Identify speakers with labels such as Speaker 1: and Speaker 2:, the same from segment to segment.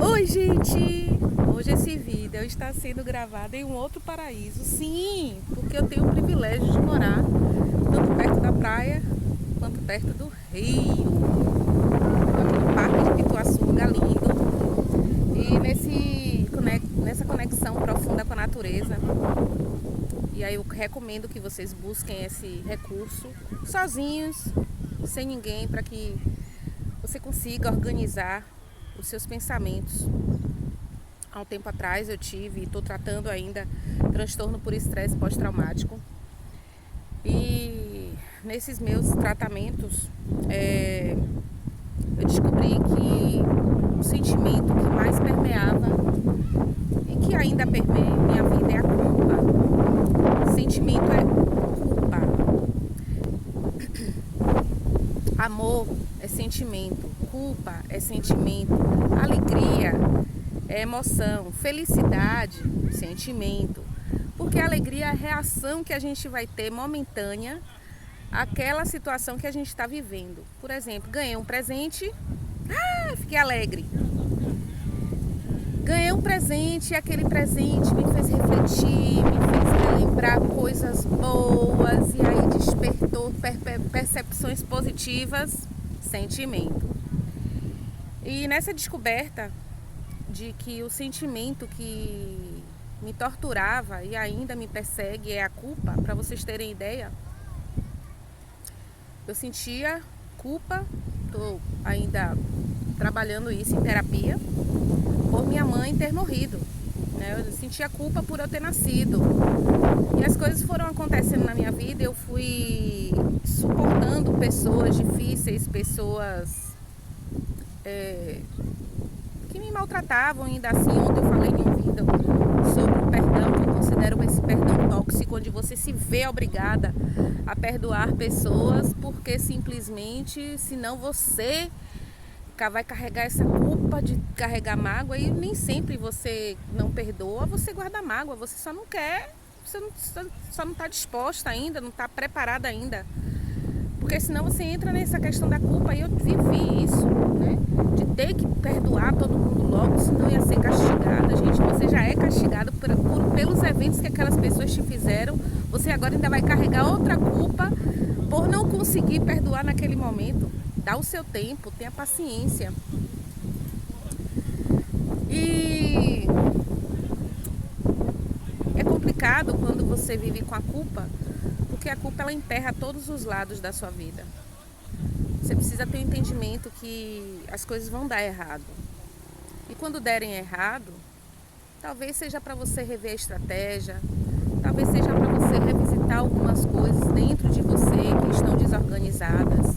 Speaker 1: Oi, gente! Hoje esse vídeo está sendo gravado em um outro paraíso. Sim, porque eu tenho o privilégio de morar tanto perto da praia quanto perto do rio. Aqui no Parque de Pituaçu, lindo. E nessa conexão profunda com a natureza. E aí eu recomendo que vocês busquem esse recurso sozinhos, sem ninguém, para que você consiga organizar os seus pensamentos. Há um tempo atrás eu tive, e estou tratando ainda, transtorno por estresse pós-traumático. E nesses meus tratamentos, eu descobri que o sentimento que mais permeava e que ainda permeia minha vida é a culpa. O sentimento é culpa. Amor é sentimento, culpa é sentimento, alegria é emoção, felicidade, sentimento. Porque a alegria é a reação que a gente vai ter momentânea àquela situação que a gente está vivendo. Por exemplo, ganhei um presente, fiquei alegre. Ganhei um presente e aquele presente me fez refletir, me fez relembrar coisas boas e aí despertou percepções positivas, sentimento. E nessa descoberta de que o sentimento que me torturava e ainda me persegue é a culpa, para vocês terem ideia, eu sentia culpa, estou ainda trabalhando isso em terapia, por minha mãe ter morrido, né? Eu sentia culpa por eu ter nascido. E as coisas foram acontecendo na minha vida, eu fui suportando pessoas difíceis, pessoas que me maltratavam, ainda assim. Ontem eu falei em um vídeo sobre o perdão, que eu considero esse perdão tóxico, onde você se vê obrigada a perdoar pessoas porque simplesmente, senão você vai carregar essa culpa de carregar mágoa, e nem sempre você não perdoa, você guarda mágoa, você só não quer, você só não está disposta ainda, não está preparada ainda. Porque senão você entra nessa questão da culpa, e eu vivi isso, né? De ter que perdoar todo mundo logo, senão ia ser castigada. Gente, você já é castigado pelos eventos que aquelas pessoas te fizeram. Você agora ainda vai carregar outra culpa por não conseguir perdoar naquele momento. Dá o seu tempo, tenha paciência. E é complicado quando você vive com a culpa, porque a culpa ela emperra todos os lados da sua vida. Você precisa ter um entendimento que as coisas vão dar errado. E quando derem errado, talvez seja para você rever a estratégia, talvez seja para você revisitar algumas coisas dentro de você que estão desorganizadas.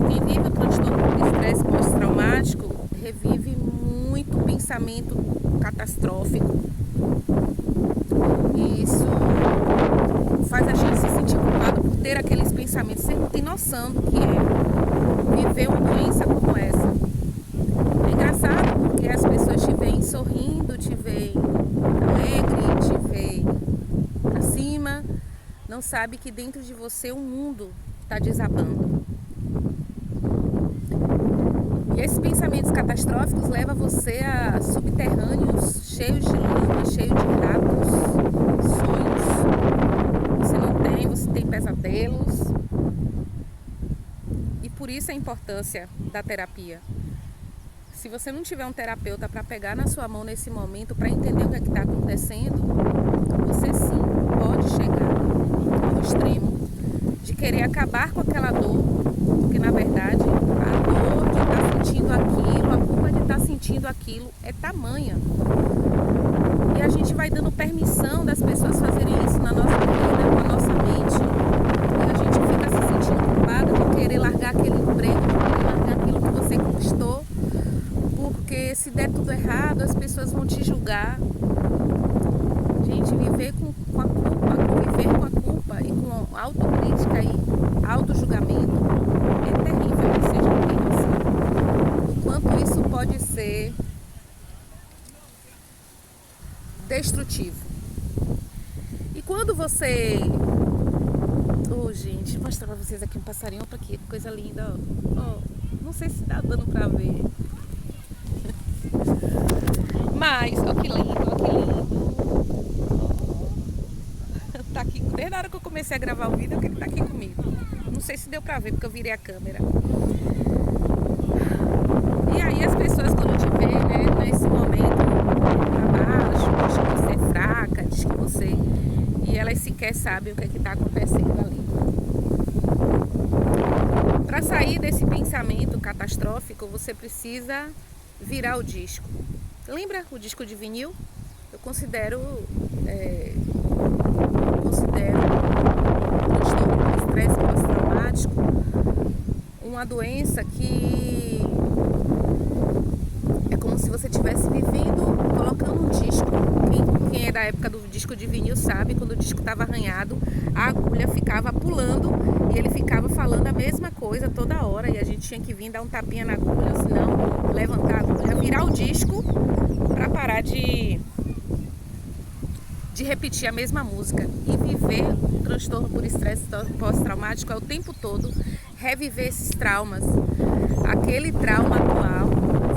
Speaker 1: Quem vive o transtorno por estresse pós-traumático revive muito pensamento catastrófico. E isso faz a gente se sentir culpado por ter aqueles pensamentos. Você não tem noção do que é viver uma doença como essa. É engraçado porque as pessoas te veem sorrindo, te veem alegre, te veem pra cima, não sabe que dentro de você o mundo está desabando. E esses pensamentos catastróficos levam você a subterrâneos cheios de lama, cheios de ratos, sonhos que você não tem, você tem pesadelos. E por isso a importância da terapia. Se você não tiver um terapeuta para pegar na sua mão nesse momento, para entender o que é que está acontecendo, você sim pode chegar ao extremo de querer acabar com aquela dor, porque na verdade a dor de estar sentindo aquilo, a culpa de estar sentindo aquilo é tamanha. E a gente vai dando permissão das pessoas fazerem isso na nossa vida, com a nossa mente. E a gente fica se sentindo culpada por querer largar aquele emprego, por querer largar aquilo que você conquistou, porque se der tudo errado, as pessoas vão te julgar. Gente, viver com a culpa, conviver com a culpa e com autocrítica e autojulgamento é terrível, vocês não têm noção. O quanto isso pode ser destrutivo. E quando você... gente, vou mostrar pra vocês aqui um passarinho, pra aqui, coisa linda, ó. Não sei se tá dando pra ver. demais. Olha que lindo, olha que lindo. Tá aqui, desde a hora que eu comecei a gravar o vídeo, que ele tá aqui comigo. Não sei se deu pra ver, porque eu virei a câmera. E aí as pessoas quando te vê, né, nesse momento pra baixo, diz que você é fraca, diz que você... E elas sequer sabem o que tá acontecendo ali. Para sair desse pensamento catastrófico, você precisa virar o disco. Lembra o disco de vinil? Eu considero o transtorno por estresse pós-traumático uma doença que é como se você estivesse vivendo, colocando um disco. Quem é da época do disco de vinil sabe, quando o disco estava arranhado, a agulha ficava pulando e ele ficava falando a mesma coisa toda hora e a gente tinha que vir dar um tapinha na agulha, senão levantar a agulha, virar o disco para parar de repetir a mesma música. E viver o transtorno por estresse pós-traumático é o tempo todo reviver esses traumas. Aquele trauma atual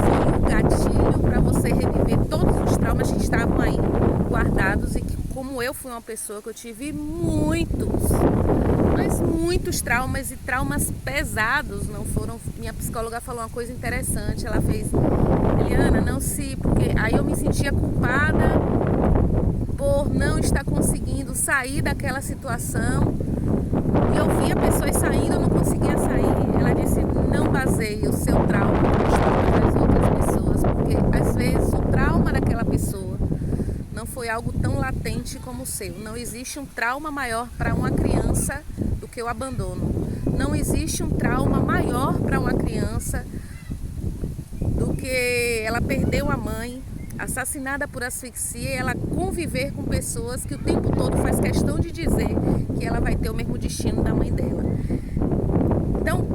Speaker 1: foi um gatilho para você reviver todos os traumas que estavam aí guardados e que, como eu fui uma pessoa que eu tive muitos traumas e traumas pesados, não foram... Minha psicóloga falou uma coisa interessante, ela fez: Eliana, não se... Porque aí eu me sentia culpada por não estar conseguindo sair daquela situação. E eu via pessoas saindo, eu não conseguia sair. Ela disse: não baseie o seu trauma nos traumas das outras pessoas, porque às vezes o trauma daquela pessoa não foi algo tão latente como o seu. Não existe um trauma maior para uma criança do que o abandono. Não existe um trauma maior para uma criança do que ela perdeu a mãe, assassinada por asfixia, e ela conviver com pessoas que o tempo todo faz questão de dizer que ela vai ter o mesmo destino da mãe dela. Então,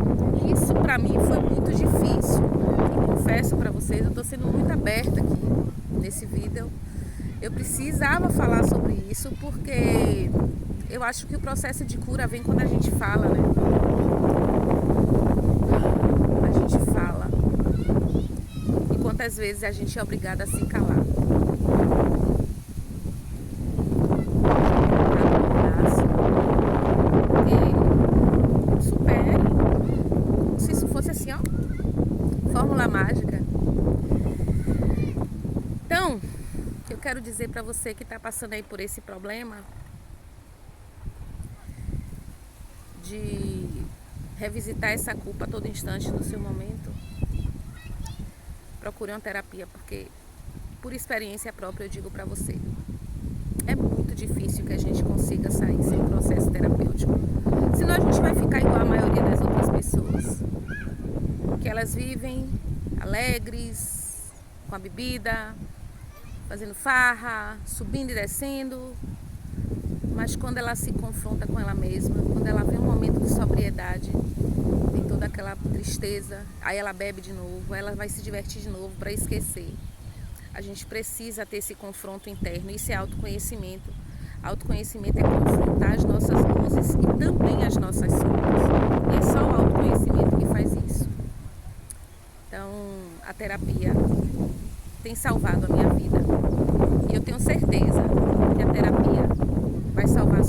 Speaker 1: isso pra mim foi muito difícil. E confesso pra vocês, eu tô sendo muito aberta aqui nesse vídeo. Eu precisava falar sobre isso porque eu acho que o processo de cura vem quando a gente fala, né? A gente fala. E quantas vezes a gente é obrigada a se calar. Porque supere. Se isso fosse assim, ó, fórmula mágica. Então, eu quero dizer pra você que tá passando aí por esse problema de revisitar essa culpa a todo instante no seu momento, procure uma terapia, porque por experiência própria eu digo pra você, é muito difícil que a gente consiga sair sem um processo terapêutico. Senão a gente vai ficar igual a maioria das outras pessoas, que elas vivem alegres, com a bebida, fazendo farra, subindo e descendo, mas quando ela se confronta com ela mesma, quando ela vê um momento de sobriedade, tem toda aquela tristeza, aí ela bebe de novo, aí ela vai se divertir de novo para esquecer. A gente precisa ter esse confronto interno, isso é autoconhecimento. Autoconhecimento é confrontar as nossas luzes e também as nossas sombras. E é só o autoconhecimento que faz isso. Então, a terapia tem salvado a minha vida. E eu tenho certeza que a terapia vai salvar